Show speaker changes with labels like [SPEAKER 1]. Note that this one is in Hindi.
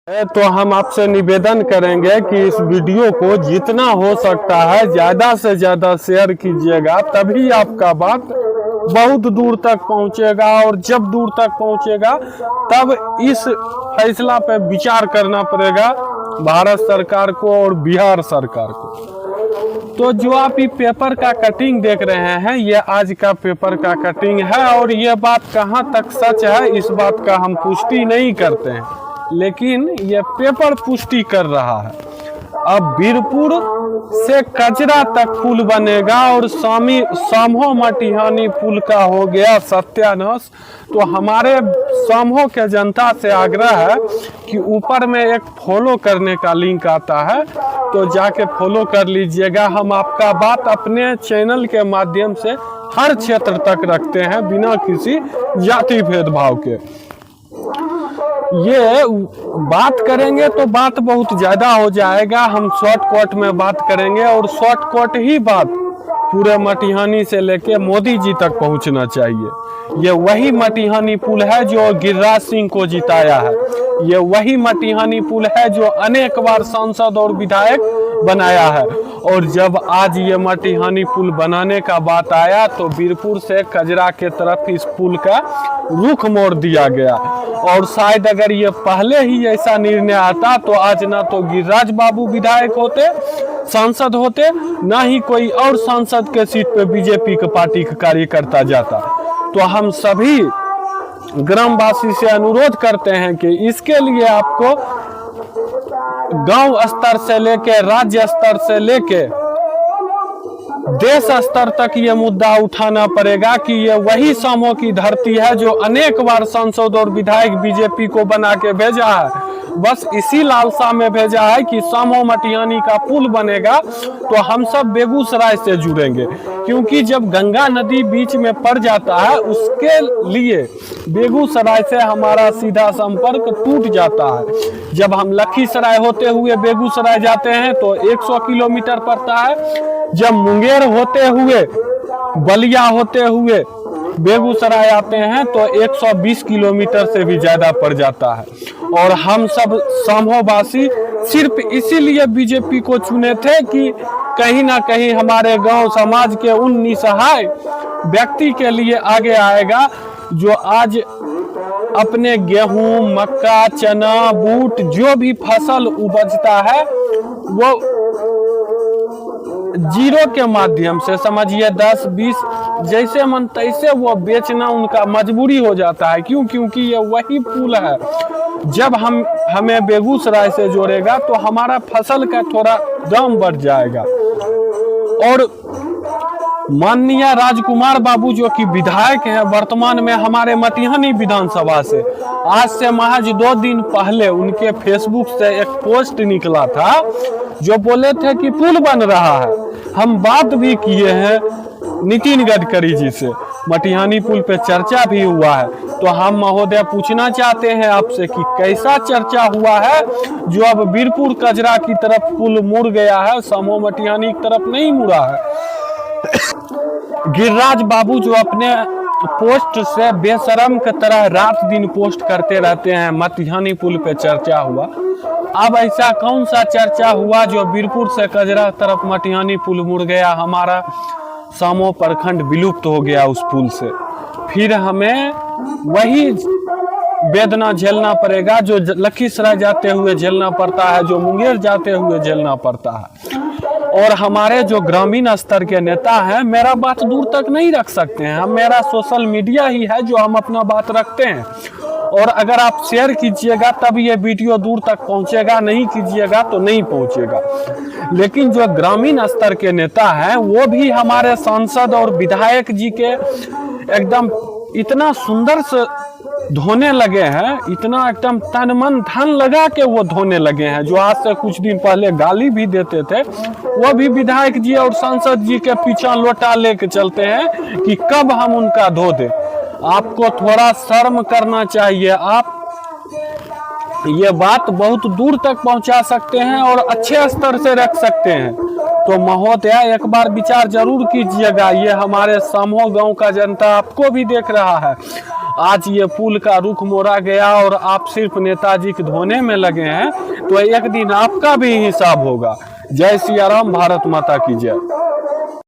[SPEAKER 1] तो हम आपसे निवेदन करेंगे कि इस वीडियो को जितना हो सकता है ज़्यादा से ज़्यादा शेयर कीजिएगा, तभी आपका बात बहुत दूर तक पहुंचेगा। और जब दूर तक पहुंचेगा तब इस फैसला पे विचार करना पड़ेगा भारत सरकार को और बिहार सरकार को। तो जो आप ये पेपर का कटिंग देख रहे हैं, ये आज का पेपर का कटिंग है और ये बात कहाँ तक सच है इस बात का हम पुष्टि नहीं करते हैं, लेकिन ये पेपर पुष्टि कर रहा है। अब बीरपुर से कचरा तक पुल बनेगा और समूह मटिहानी पुल का हो गया सत्यानाश। तो हमारे समूह के जनता से आग्रह है कि ऊपर में एक फॉलो करने का लिंक आता है, तो जाके फॉलो कर लीजिएगा। हम आपका बात अपने चैनल के माध्यम से हर क्षेत्र तक रखते हैं बिना किसी जाति भेदभाव के। ये बात करेंगे तो बात बहुत ज्यादा हो जाएगा, हम शॉर्टकट में बात करेंगे और शॉर्टकट ही बात पूरे मटिहानी से लेके मोदी जी तक पहुंचना चाहिए। ये वही मटिहानी पुल है जो गिरिराज सिंह को जिताया है, ये वही मटिहानी पुल है जो अनेक बार सांसद और विधायक बनाया है। और जब आज ये मटिहानी पुल बनाने का बात आया तो बीरपुर से कजरा के तरफ इस पुल का रुख मोड़ दिया गया। और शायद अगर ये पहले ही ऐसा निर्णय आता तो आज ना तो गिरिराज बाबू विधायक होते, सांसद होते, ना ही कोई और सांसद के सीट पे बीजेपी के पार्टी का कार्यकर्ता जाता। तो हम सभी ग्रामवासी से अनुरोध करते हैं कि इसके लिए आपको गांव स्तर से लेके राज्य स्तर से लेके देश स्तर तक ये मुद्दा उठाना पड़ेगा कि ये वही समूह की धरती है जो अनेक बार सांसद और विधायक बीजेपी को बना के भेजा है। बस इसी लालसा में भेजा है कि समूह मटिहानी का पुल बनेगा तो हम सब बेगूसराय से जुड़ेंगे, क्योंकि जब गंगा नदी बीच में पड़ जाता है उसके लिए बेगूसराय से हमारा सीधा संपर्क टूट जाता है। जब हम लखीसराय होते हुए बेगूसराय जाते हैं तो 100 किलोमीटर पड़ता है, जब मुंगेर होते हुए बलिया होते हुए बेगूसराय आते हैं तो 120 किलोमीटर से भी ज्यादा पड़ जाता है। और हम सब समूहवासी सिर्फ इसीलिए बीजेपी को चुने थे कि कहीं ना कहीं हमारे गांव समाज के उन निसहाय व्यक्ति के लिए आगे आएगा जो आज अपने गेहूं, मक्का, चना, बूट जो भी फसल उपजता है वो जीरो के माध्यम से, समझिए 10-20 जैसे मन तैसे वो बेचना उनका मजबूरी हो जाता है। क्यों? क्योंकि ये वही पुल है। जब हमें बेगूसराय से जोड़ेगा तो हमारा फसल का थोड़ा दाम बढ़ जाएगा। और माननीय राजकुमार बाबू जो कि विधायक हैं वर्तमान में हमारे मटिहानी विधानसभा से, आज से महज 2 दिन पहले उनके फेसबुक से एक पोस्ट निकला था जो बोले थे कि पुल बन रहा है। हम बात भी किए हैं नितिन गडकरी जी से, मटिहानी पुल पे चर्चा भी हुआ है। तो हम महोदय पूछना चाहते हैं आपसे कि कैसा चर्चा हुआ है जो अब बीरपुर कजरा की तरफ पुल मुड़ गया है, समूह मटिहानी की तरफ नहीं मुड़ा है। गिरिराज बाबू जो अपने पोस्ट से बेशरम की तरह रात दिन पोस्ट करते रहते हैं, मटिहानी पुल पे चर्चा हुआ। अब ऐसा कौन सा चर्चा हुआ जो बीरपुर से कजरा तरफ मटिहानी पुल मुड़ गया, हमारा समूह प्रखंड विलुप्त हो गया उस पुल से। फिर हमें वही वेदना झेलना पड़ेगा जो लखीसराय जाते हुए झेलना पड़ता है, जो मुंगेर जाते हुए झेलना पड़ता है। और हमारे जो ग्रामीण स्तर के नेता हैं मेरा बात दूर तक नहीं रख सकते हैं, हम मेरा सोशल मीडिया ही है जो हम अपना बात रखते हैं। और अगर आप शेयर कीजिएगा तब ये वीडियो दूर तक पहुंचेगा, नहीं कीजिएगा तो नहीं पहुंचेगा। लेकिन जो ग्रामीण स्तर के नेता हैं वो भी हमारे सांसद और विधायक जी के एकदम इतना सुंदर से धोने लगे हैं, इतना एकदम तन मन धन लगा के वो धोने लगे हैं। जो आज से कुछ दिन पहले गाली भी देते थे वो भी विधायक जी और सांसद जी के पीछे लोटा लेके चलते हैं कि कब हम उनका धो दे। आपको थोड़ा शर्म करना चाहिए, आप ये बात बहुत दूर तक पहुंचा सकते हैं और अच्छे स्तर से रख सकते हैं। तो महोदय एक बार विचार जरूर कीजिएगा, ये हमारे समूह गांव का जनता आपको भी देख रहा है। आज ये पुल का रुख मोड़ा गया और आप सिर्फ नेताजी के धोने में लगे हैं, तो एक दिन आपका भी हिसाब होगा। जय सिया राम, भारत माता की जय।